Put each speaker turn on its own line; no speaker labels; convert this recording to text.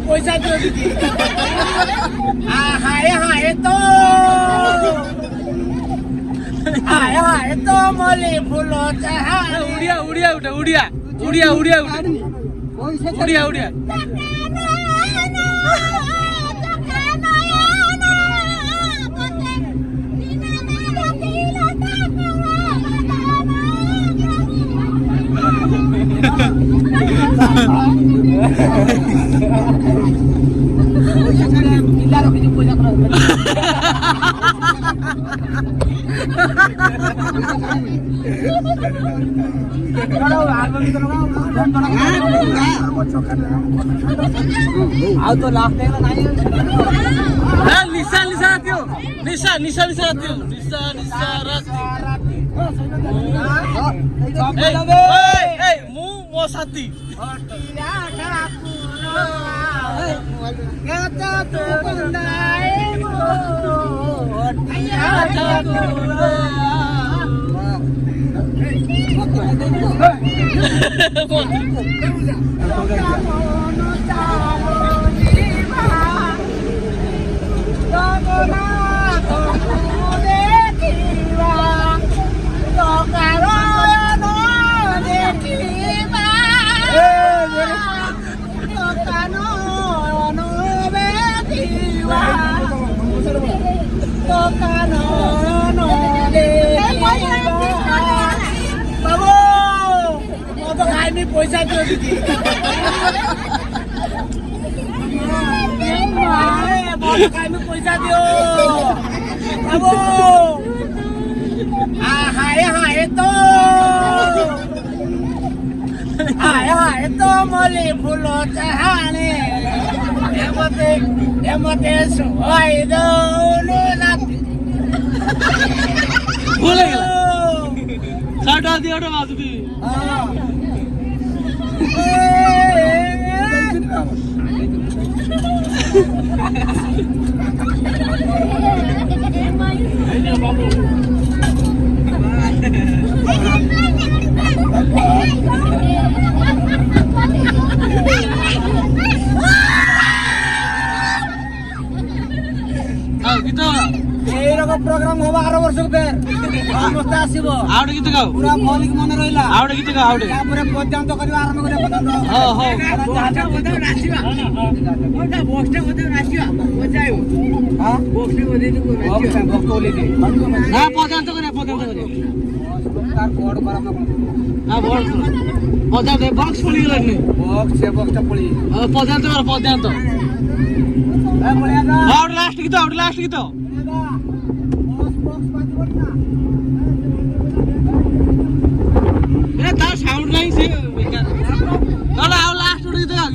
पैसा दियो दीदी हाय हाय तो मले फूल उड़िया उड़िया उठे उड़िया उड़िया उड़िया उठे उड़िया उड़िया तो लास्ट निशा निशा आती हो निशा निशा निशा आती हो निशा निशा मु मो साथी पैसा दियो दीदी पैसा दियो हाय हाय तो मले फूल चाहने एमते सोई दो भूल गया साटा दियो तो बाजू प्रोग्राम होगा 8 वर्ष समस्त आसीबो आउड गीत गाओ पूरा मौलिक मन रहिला आउड गीत गाओ आउड या पूरा पद्यांत करबा आरंभ करे पद्यांत हो हो पद्यांत नाचिबा कोटा बॉक्सटे मध्ये नाचिबा बजायो हां बॉक्सटे मध्ये तो बॉक्स ओले दे ना पद्यांत करे तार कोड करा ना बोर्ड पद्यांत बॉक्स पळी गेला नाही बॉक्स से बॉक्सटा पळी पद्यांत कर पद्यांत ए पळ्या जा आउड लास्ट गीत साउंड नहीं से बेकार लास्ट गीत लास्ट